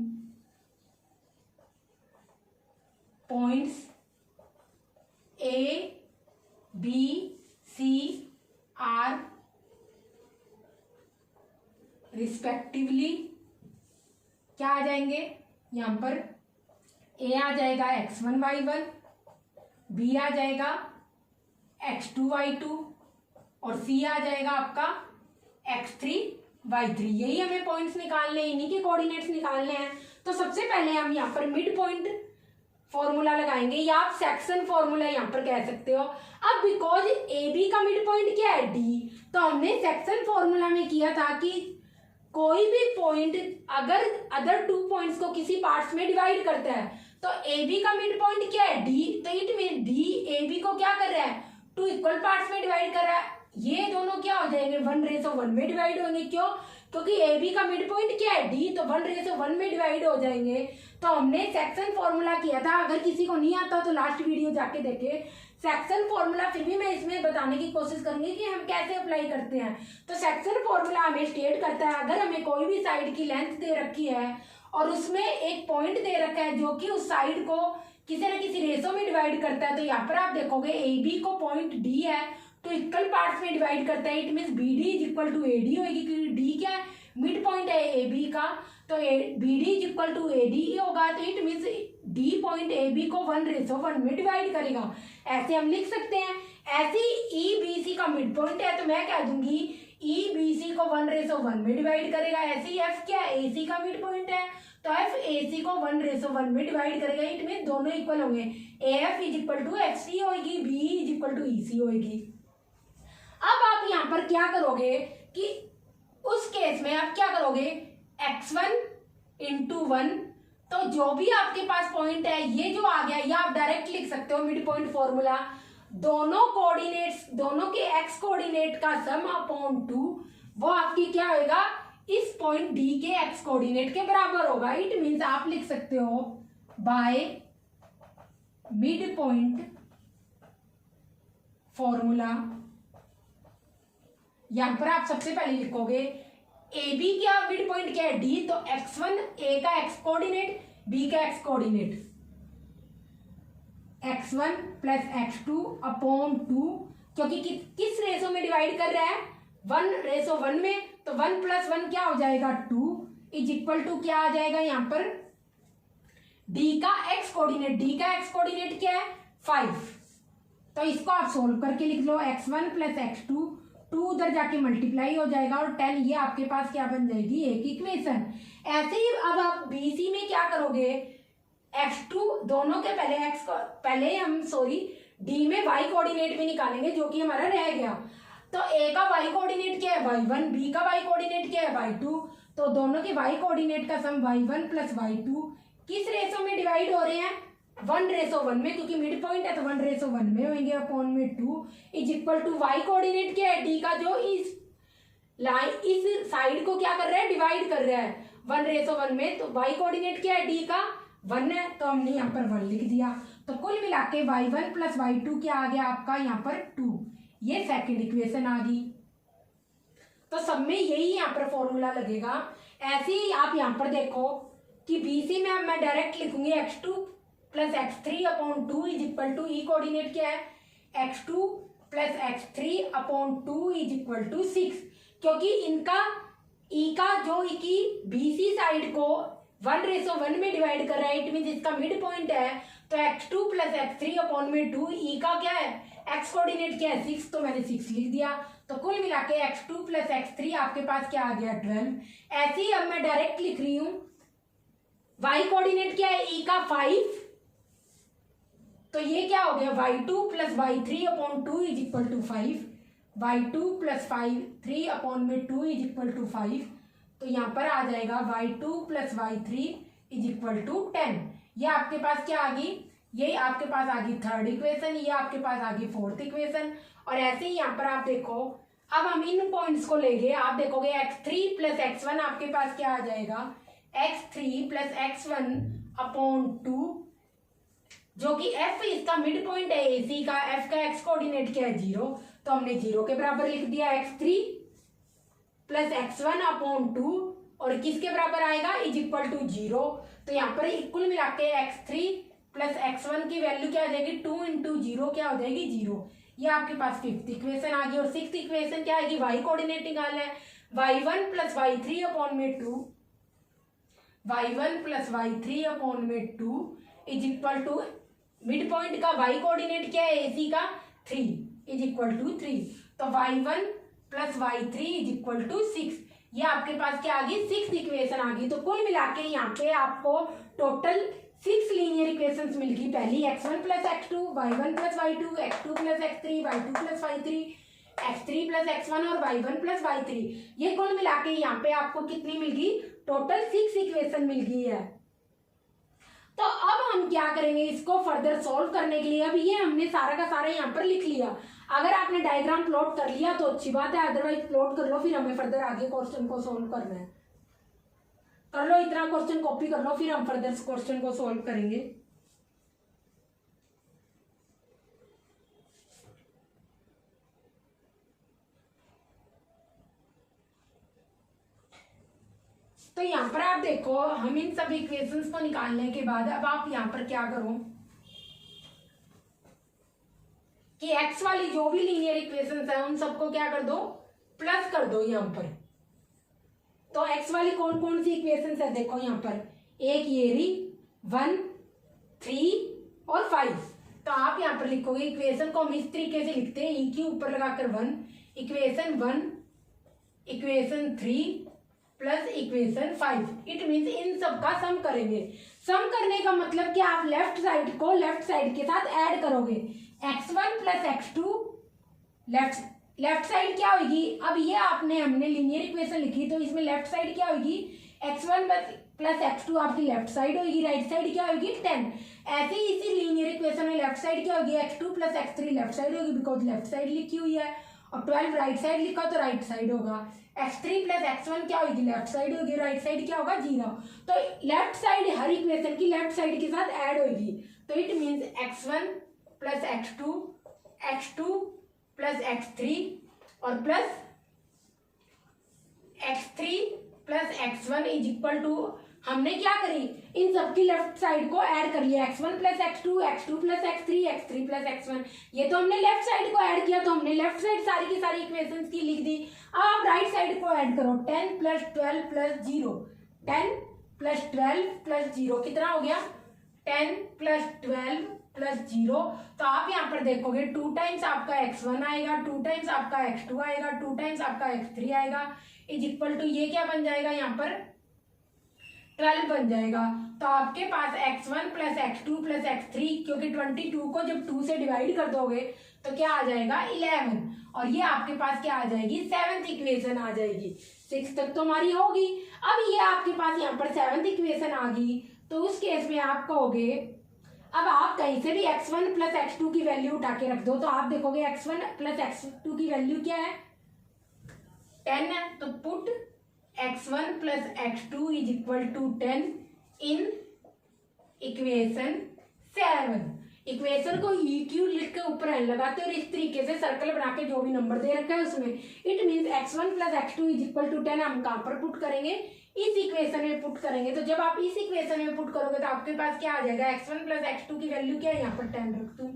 [SPEAKER 1] points A B C are respectively क्या आ जाएंगे, यहाँ पर ए आ जाएगा x1 y1, बी आ जाएगा x2 y2 और सी आ जाएगा आपका x3 y3। यही हमें पॉइंट्स निकालने हैं, इन्हीं के कोऑर्डिनेट्स निकालने हैं। तो सबसे पहले हम यहाँ पर मिड पॉइंट फॉर्मूला लगाएंगे, या आप सेक्शन फॉर्मूला यहाँ पर कह सकते हो। अब बिकॉज ए बी का मिड पॉइंट क्या है डी, तो हमने सेक्शन फॉर्मूला में किया था कि कोई भी पॉइंट अगर अदर टू पॉइंट्स को किसी पार्ट्स में डिवाइड करता है तो ए बी का मिड पॉइंट क्या है डी, तो it mean D A B को क्या कर रहा है, टू इक्वल पार्ट्स में डिवाइड कर रहा है। ये दोनों क्या हो जाएंगे, 1:1 में डिवाइड होंगे। क्यों, क्योंकि ए बी का मिड पॉइंट क्या है डी, तो 1:1 में डिवाइड हो जाएंगे। तो हमने सेक्शन फॉर्मूला किया था, अगर किसी को नहीं आता तो लास्ट वीडियो जाके देखे सेक्शन फॉर्मूला। फिर भी मैं इसमें बताने की कोशिश करूंगी कि हम कैसे अप्लाई करते हैं। तो सेक्शन फॉर्मूला हमें स्टेट करता है, अगर हमें कोई भी साइड की लेंथ दे रखी है और उसमें एक पॉइंट दे रखा है जो कि उस साइड को किसी न किसी रेशो में डिवाइड करता है, तो यहाँ पर आप देखोगे ए बी को पॉइंट डी है तो इक्वल पार्ट्स में डिवाइड करता है, it means B D is equal to A D होगी, क्योंकि डी क्या है, मिड पॉइंट है ए बी का, तो B D is equal to A D ही होगा, तो it means D point A B को 1:1 में डिवाइड करेगा। ऐसे हम लिख सकते हैं। ऐसे ही ई बी सी का मिड पॉइंट है तो मैं कह दूंगी ई बी सी को 1:1 में डिवाइड करेगा। ऐसे ही एफ क्या है, ए सी का मिड पॉइंट है तो एफ ए सी को 1:1 में डिवाइड करेगा, इट मीन दोनों इक्वल होंगे, A F is equal to F C होगी, B is equal to E C होगी। अब आप यहाँ पर क्या करोगे कि उस केस में आप क्या करोगे, x1 इंटू 1, तो जो भी आपके पास पॉइंट है ये जो आ गया ये आप डायरेक्ट लिख सकते हो मिड पॉइंट फॉर्मूला, दोनों कोऑर्डिनेट्स, दोनों के x कोऑर्डिनेट का सम अपॉन 2 वो आपकी क्या होगा, इस पॉइंट डी के x कोऑर्डिनेट के बराबर होगा। इट मीन्स आप लिख सकते हो बाय मिड पॉइंट फॉर्मूला, यहां पर आप सबसे पहले लिखोगे ए बी क्या मिड पॉइंट क्या है डी, तो x1 ए का x कोऑर्डिनेट, बी का x coordinate, x1 plus x2 upon 2, क्योंकि किस रेशो में डिवाइड कर रहा है, 1:1 में, तो 1 + 1 क्या हो जाएगा 2 इज इक्वल टू क्या आ जाएगा यहाँ पर d का x कोऑर्डिनेट, d का x कोऑर्डिनेट क्या है 5, तो इसको आप सोल्व करके लिख लो x1 प्लस x2, 2 उधर जाके मल्टीप्लाई हो जाएगा और 10 ये आपके पास क्या बन जाएगी, एक इक्वेशन। ऐसे ही अब आप BC में क्या करोगे, x2 दोनों के पहले D में y कोऑर्डिनेट भी निकालेंगे जो कि हमारा रह गया, तो A का y कोऑर्डिनेट क्या है y1, B का y कोऑर्डिनेट क्या है y2, तो दोनों के y कोऑर्डिनेट का सम y1 प्लस y2 किस रेशो में डिवाइड हो रहे हैं, 1:1 में, क्योंकि मिड पॉइंट है तो 1:1 में होंगे, अपॉन में 2 is equal to y coordinate क्या है d का, जो इस लाइन इस साइड को क्या कर रहा है, डिवाइड कर रहा है 1:1 में, तो y कोऑर्डिनेट क्या है d का 1 है, तो हमने यहाँ पर 1 लिख दिया, तो कुल मिला के y1 प्लस y2 क्या आ गया आपका यहाँ पर 2, ये सेकंड इक्वेशन आ गई। तो सब में यही यहाँ पर फॉर्मूला लगेगा। ऐसे ही आप यहाँ पर देखो कि BC में अब मैं डायरेक्ट लिखूंगी x2 plus x3 upon 2 is equal to E coordinate क्या है x2 plus x3 upon 2 is equal to 6, क्योंकि इनका ई का जो की BC साइड को 1:1 में डिवाइड कर रहा है, इट मीन इसका मिड पॉइंट है, तो x2 प्लस x3 अपॉन में 2, ई का क्या है x कोऑर्डिनेट क्या है 6, तो मैंने 6 लिख दिया, तो कुल मिला के x2 प्लस x3 आपके पास क्या आ गया 12। ऐसे ही अब मैं डायरेक्ट लिख रही हूं y कोऑर्डिनेट क्या है ई का 5, तो ये क्या हो गया y2 plus y3 upon 2 is equal to 5, y2 plus 3 upon में 2 इज इक्वल टू 5, तो यहाँ पर आ जाएगा y2 plus y3 is equal to 10। ये आपके पास क्या आ गई, ये आपके पास आ गई थर्ड इक्वेशन, ये आपके पास आ गई फोर्थ इक्वेशन। और ऐसे ही यहाँ पर आप देखो, अब हम इन पॉइंट्स को लेंगे, आप देखोगे x3 प्लस x1 आपके पास क्या आ जाएगा x3 प्लस x1 अपॉन 2, जो कि f इसका मिड पॉइंट है AC का, f का x कोऑर्डिनेट क्या है 0, तो हमने 0 के बराबर लिख दिया x3 प्लस x1 अपॉन 2, और किसके बराबर आएगा इज इक्वल टू 0, तो यहाँ पर कुल मिला के x3 प्लस x1 की वैल्यू क्या आ जाएगी 2 इंटू 0 क्या हो जाएगी 0, ये आपके पास फिफ्थ इक्वेशन आ गई। और सिक्स्थ इक्वेशन क्या आएगी, y कोऑर्डिनेट निकालना है, y1 प्लस y3 अपॉन में 2, y1 प्लस y3 अपॉन में 2 is equal to mid point का y कोऑर्डिनेट क्या है AC का 3 इज इक्वल टू 3, तो y1 plus y3 is equal to 6, ये आपके पास क्या आ गई सिक्स्थ इक्वेशन आ गई। तो कुल मिला के यहाँ पे आपको टोटल 6 लीनियर इक्वेशंस मिल गई। पहली x1 plus x2, y1 plus y2, x2 plus x3, y2 plus y3, x3 plus x1 और y1 प्लस y3, ये कुल मिला के यहाँ पे आपको कितनी मिल गई, टोटल 6 इक्वेशन मिल गई है। तो अब हम क्या करेंगे, इसको फर्दर सॉल्व करने के लिए, अब ये हमने सारा का सारा यहाँ पर लिख लिया। अगर आपने डायग्राम प्लॉट कर लिया तो अच्छी बात है, अदरवाइज प्लॉट कर लो, फिर हमें फर्दर आगे क्वेश्चन को सॉल्व करना है। कर लो, इतना क्वेश्चन कॉपी कर लो, फिर हम फर्दर क्वेश्चन को सॉल्व करेंगे। तो यहाँ पर आप देखो, हम इन सब इक्वेशंस को निकालने के बाद अब आप यहाँ पर क्या करो, कि एक्स वाली जो भी लीनियर इक्वेशंस है उन सबको क्या कर दो, प्लस कर दो यहाँ पर। तो एक्स वाली कौन कौन सी इक्वेशंस है देखो यहाँ पर, एक ये रही 1, 3 और 5। तो आप यहाँ पर लिखोगे इक्वेशन को हम इस तरीके से लिखते हैं, ई के ऊपर लगाकर 1, equation 1, equation 3 plus equation 5। It means in सब का सम करेंगे। सम करने का मतलब कि आप लेफ्ट साइड को लेफ्ट साइड के साथ ऐड करोगे, x1 plus x2, left side क्या होगी, अब ये हमने लीनियर इक्वेशन लिखी तो इसमें लेफ्ट साइड क्या होगी, x1 प्लस x2 आपकी लेफ्ट साइड होगी, राइट साइड क्या होगी 10। ऐसे ही इसी लीनियर इक्वेशन में लेफ्ट साइड क्या होगी, x2 plus x3 left side होगी बिकॉज लेफ्ट साइड लिखी हुई है, और 12 राइट साइड लिखा तो राइट साइड होगा। x3 प्लस x1 क्या होगी, लेफ्ट साइड होगी, राइट साइड क्या होगा 0। तो लेफ्ट साइड हर इक्वेशन की लेफ्ट साइड के साथ ऐड होगी, तो it means x1 plus x2, x2 plus x3 और plus x3 plus x1 is equal to, हमने क्या करी, इन सबकी लेफ्ट साइड को ऐड कर लिया, x1 plus x2, x2 plus x3, x3 plus x1। ये तो हमने लेफ्ट साइड को ऐड किया, तो हमने लेफ्ट साइड सारी की सारी इक्वेशंस की लिख दी। अब आप राइट साइड को ऐड करो, 10 प्लस 12 प्लस 0, 10 प्लस 12 प्लस 0 कितना हो गया, 10 प्लस 12 प्लस 0। तो आप यहाँ पर देखोगे 2 टाइम्स आपका x1 आएगा, 2 टाइम्स आपका x2 आएगा, 2 टाइम्स आपका x3 आएगा, इज इक्वल टू ये क्या बन जाएगा यहाँ पर 12 बन जाएगा। तो आपके पास x1 plus x2 plus x3, क्योंकि 22 को जब 2 से डिवाइड कर दोगे तो क्या आ जाएगा 11, और ये आपके पास क्या आ जाएगी 7th इक्वेशन आ जाएगी। 6 तक तो हमारी होगी। अब ये आपके पास यहाँ पर 7th इक्वेशन आ गई, तो उस केस में आप कहोगे, अब आप कहीं से भी x1 प्लस x2 की वैल्यू उठा के रख दो, तो आप देखोगे x1 प्लस x2 की वैल्यू क्या है 10 है, तो put x1 plus x2 is equal to 10 in equation 7। Equation को ई क्यू लिख के ऊपर एन लगाते और इस तरीके से सर्कल बना के जो भी नंबर दे रखा है उसमें, it means x1 plus x2 is equal to 10 हम कहाँ पर पुट करेंगे, इस इक्वेशन में पुट करेंगे। तो जब आप इस इक्वेशन में पुट करोगे तो आपके पास क्या आ जाएगा, x1 प्लस x2 की वैल्यू क्या है, यहाँ पर 10 रख दूँ,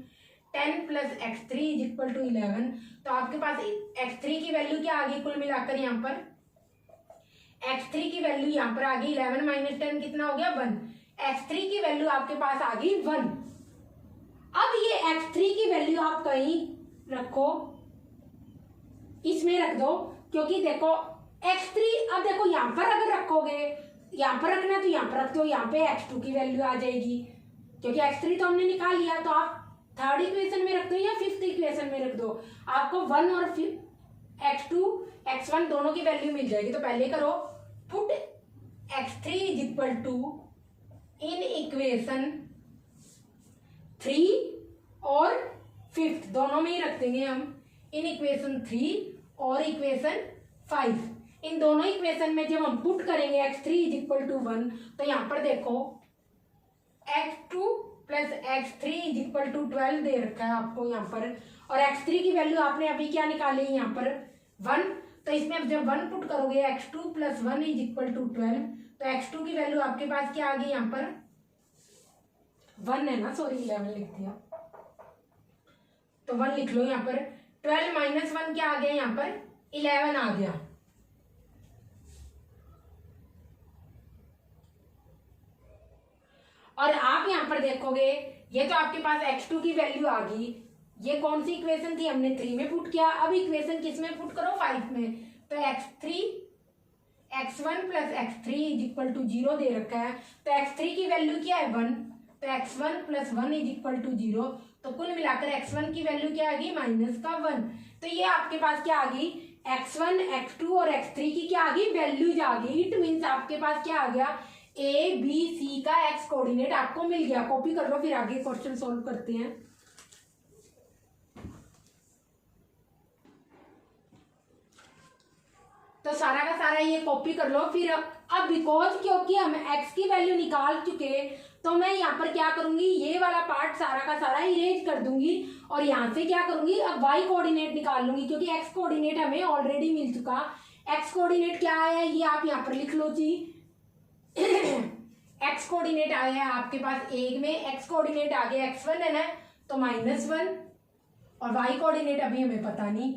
[SPEAKER 1] 10 plus x3 is equal to 11। तो आपके पास x3 की वैल्यू क्या आ गई, कुल मिलाकर यहाँ पर x3 की वैल्यू यहाँ पर आ गई 11 माइनस 10 कितना हो गया 1। x3 की वैल्यू आपके पास आ गई 1। अब ये x3 की वैल्यू आप कहीं रखो, इसमें रख दो, क्योंकि देखो x3, अब देखो यहाँ पर अगर रखोगे, यहाँ पर रखना तो यहाँ पर रख दो, यहाँ पे x2 की वैल्यू आ जाएगी, क्योंकि x3 तो हमने निकाल लिया। तो आप थर्ड इक्वेशन में रख दो या फिफ्थ इक्वेशन में रख दो, आपको 1 और x2 x1 दोनों की वैल्यू मिल जाएगी। तो पहले करो put x3 is equal to in equation 3 और 5 दोनों में ही रख देंगे हम, इन इक्वेशन 3 और इक्वेशन 5। इन दोनों इक्वेशन में जब हम पुट करेंगे x3 इज इक्वल टू 1, तो यहाँ पर देखो x2 plus x3 is equal to 12 दे रखा है आपको यहाँ पर, और x3 की वैल्यू आपने अभी क्या निकाली है यहाँ पर 1। तो इसमें अब जब 1 पुट करोगे x2 plus 1 is equal to 12, तो x2 की वैल्यू आपके पास क्या आ गई यहाँ पर 1 है ना, सॉरी 11 लिख दिया, तो 1 लिख लो यहाँ पर। 12 माइनस 1 क्या आ गया यहाँ पर 11 आ गया। और आप यहाँ पर देखोगे ये तो आपके पास x2 की वैल्यू आ गई, ये कौन सी इक्वेशन थी, हमने 3 में पुट किया। अब इक्वेशन किस में पुट करो 5 में, तो x1 plus x3 is equal to 0 दे रखा है, तो x3 की वैल्यू क्या है 1, तो x1 plus 1 is equal to 0। तो कुल मिलाकर x1 की वैल्यू क्या आ गई -1। तो ये आपके पास क्या आ गई x1 x2 और x3 की क्या आ गई वैल्यूज आ गई। इट मीन्स आपके पास क्या आ गया ए बी सी का x कोऑर्डिनेट आपको मिल गया। कॉपी कर लो, फिर आगे क्वेश्चन सॉल्व करते हैं। तो सारा का सारा ये कॉपी कर लो। फिर अब बिकॉज क्योंकि हम x की वैल्यू निकाल चुके, तो मैं यहाँ पर क्या करूंगी, ये वाला पार्ट सारा का सारा इरेज कर दूंगी और यहाँ से क्या करूंगी अब y कोऑर्डिनेट निकाल लूंगी, क्योंकि x कोऑर्डिनेट हमें ऑलरेडी मिल चुका। x कोऑर्डिनेट क्या है ये आप यहाँ पर लिख लो जी। x कोऑर्डिनेट आया है आपके पास 1 में, x कोऑर्डिनेट आ गया x1 है ना, तो -1 और वाई कोऑर्डिनेट अभी हमें पता नहीं,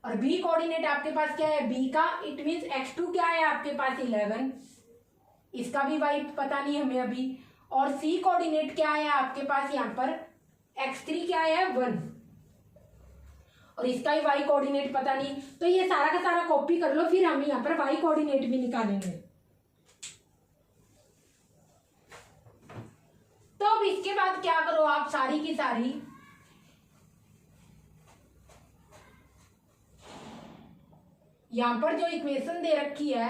[SPEAKER 1] और बी कोऑर्डिनेट आपके पास क्या है बी का, इट मीन्स x2 क्या है आपके पास 11, इसका भी वाई पता नहीं हमें अभी, और सी कोऑर्डिनेट क्या है आपके पास यहाँ पर x3 क्या है 1, और इसका ही वाई कोऑर्डिनेट पता नहीं। तो ये सारा का सारा कॉपी कर लो, फिर हम यहाँ पर वाई कोऑर्डिनेट भी निकालेंगे। तो अब इसके बाद क्या करो आप, सारी की सारी यहां पर जो इक्वेशन दे रखी है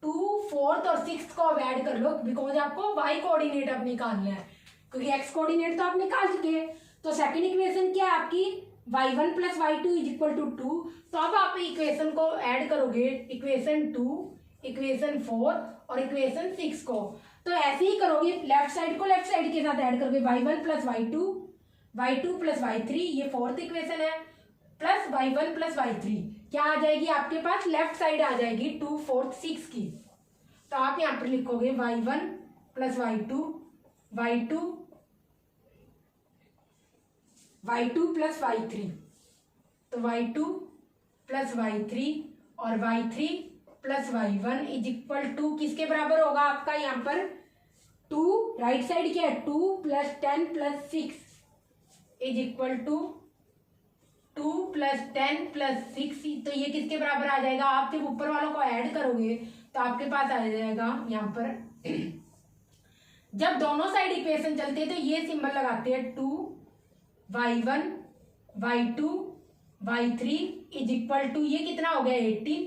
[SPEAKER 1] 2, 4 और 6 को अब ऐड कर लो, बिकॉज आपको वाई कोऑर्डिनेट अब निकालना है, क्योंकि एक्स कोऑर्डिनेट तो आप निकाल चुके हैं। तो सेकंड इक्वेशन क्या है आपकी y1 plus y2 is equal to 2। तो अब आप इक्वेशन को ऐड करोगे, इक्वेशन 2, इक्वेशन 4 और इक्वेशन 6 को। तो ऐसे ही करोगे, लेफ्ट साइड को लेफ्ट साइड के साथ ऐड करोगे, y1 plus y2, y2 plus y3, ये फोर्थ इक्वेशन है, प्लस y1 प्लस y3 क्या आ जाएगी आपके पास, लेफ्ट साइड आ जाएगी 2, 4, 6 की। तो आप यहाँ पर लिखोगे y1 plus y2, y2 plus y3, तो y2 प्लस y3 और y3 plus y1 is equal to किसके बराबर होगा आपका यहाँ पर 2, राइट साइड क्या है 2 plus 10 plus 6 is equal to 2 plus 10 plus 6। तो ये किसके बराबर आ जाएगा, आप जब ऊपर वालों को ऐड करोगे तो आपके पास आ जाएगा यहाँ पर जब दोनों साइड इक्वेशन चलते हैं तो ये सिंबल लगाते हैं 2, y1, y2, y3 is equal to ये कितना हो गया 18।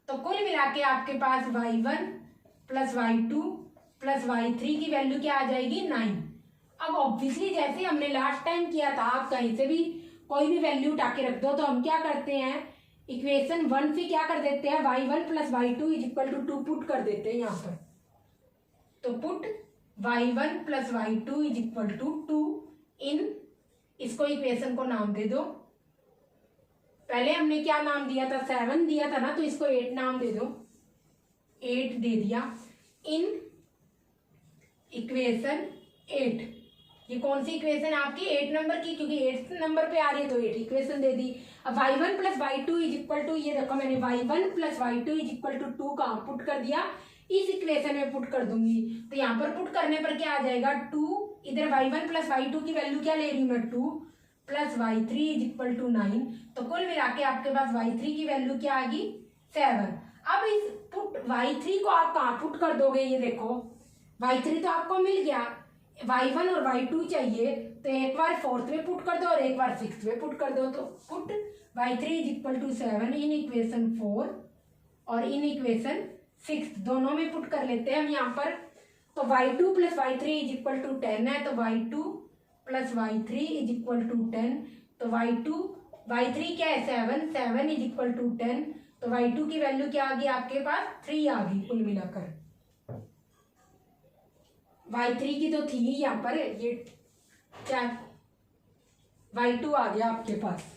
[SPEAKER 1] तो कुल मिला के आपके पास y1 plus y2 plus y3 की वैल्यू क्या आ जाएगी 9। अब ऑब्वियसली जैसे हमने लास्ट टाइम किया था, आप कहीं से भी कोई भी वैल्यू उठा के रख दो, तो हम क्या करते हैं इक्वेशन 1 से क्या कर देते हैं y1 plus y2 is equal to 2 put कर देते हैं यहाँ पर। तो put y1 plus y2 is equal to 2 in, इसको इक्वेशन को नाम दे दो, पहले हमने क्या नाम दिया था 7 दिया था ना, तो इसको 8 नाम दे दो, 8 दे दिया इन इक्वेशन 8। ये कौन सी इक्वेशन है आपकी 8 नंबर की, क्योंकि 8 नंबर पे आ रही है तो 8 इक्वेशन दे दी। अब y1 plus y2 is equal to, ये देखो मैंने y1 plus y2 is equal to 2 कहाँ पुट कर दिया, इस इक्वेशन में पुट कर दूंगी। तो यहाँ पर पुट करने पर क्या आ जाएगा 2, इधर y1 प्लस y2 की वैल्यू क्या ले रही हूँ मैं 2 plus y3 is equal to 9। तो कुल मिला के आपके पास y3 की वैल्यू क्या आ गई 7। अब इस पुट y3 को आप कहाँ पुट कर दोगे, ये देखो y3 तो आपको मिल गया, y1 और y2 चाहिए, तो एक बार 4th में पुट कर दो और एक बार 6th में पुट कर दो। तो put y3 is equal to 7 in equation 4 और इन इक्वेशन 6 दोनों में पुट कर लेते हैं हम यहाँ पर। तो y2 plus y3 is equal to 10 है, तो y2 plus y3 is equal to 10। तो y3 क्या है 7 इज इक्वल टू 10। तो y2 की वैल्यू क्या आ गई आपके पास 3 आ गई कुल मिलाकर। y3 की तो थी यहाँ पर, ये क्या y2 आ गया आपके पास।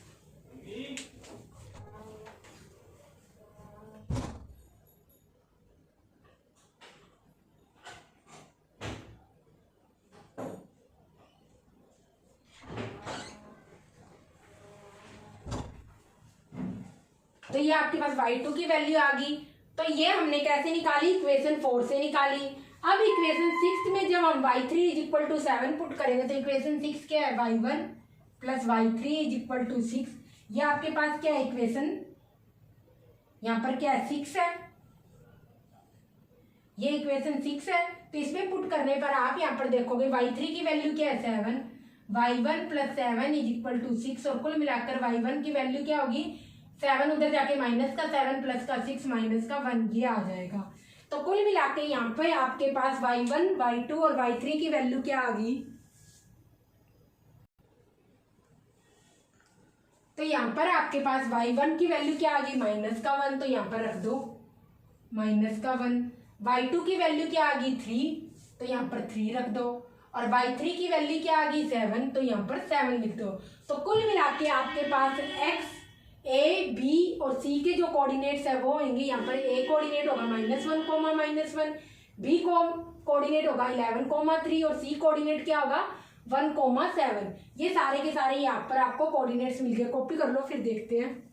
[SPEAKER 1] तो ये आपके पास y2 की वैल्यू आ गई। तो ये हमने कैसे निकाली, इक्वेशन 4 से निकाली। अब इक्वेशन 6 में जब हम y3 is equal to 7 put करेंगे तो इक्वेशन 6 क्या है y1 plus y3 is equal to 6। ये आपके पास क्या है इक्वेशन, यहाँ पर क्या है 6 है, ये इक्वेशन 6 है। तो इसमें पुट करने पर आप यहाँ पर देखोगे y3 की वैल्यू क्या है 7, y1 plus 7 is equal to 6 और कुल मिलाकर y1 की वैल्यू क्या होगी 7, उधर जाके माइनस का 7 प्लस का 6 माइनस का 1 ये आ जाएगा। तो कुल मिला के यहाँ पे आपके पास y1, y2 और y3 की वैल्यू क्या आ गई, तो यहाँ पर आपके पास y1 की वैल्यू क्या आ गई माइनस का 1, तो यहाँ पर रख दो माइनस का 1। y2 की वैल्यू क्या आ गई 3, तो यहाँ पर 3 रख दो, और y3 की वैल्यू क्या आ गई 7, तो यहाँ पर 7 लिख दो। तो कुल मिला के आपके पास x, a, b और c के जो कोऑर्डिनेट्स है वो होंगे, यहाँ पर a कोऑर्डिनेट होगा -1, -1, b को कोऑर्डिनेट होगा 11, 3 और c कोऑर्डिनेट क्या होगा 1,7। ये सारे के सारे यहाँ पर आपको कोऑर्डिनेट्स मिल गए, कॉपी कर लो फिर देखते हैं।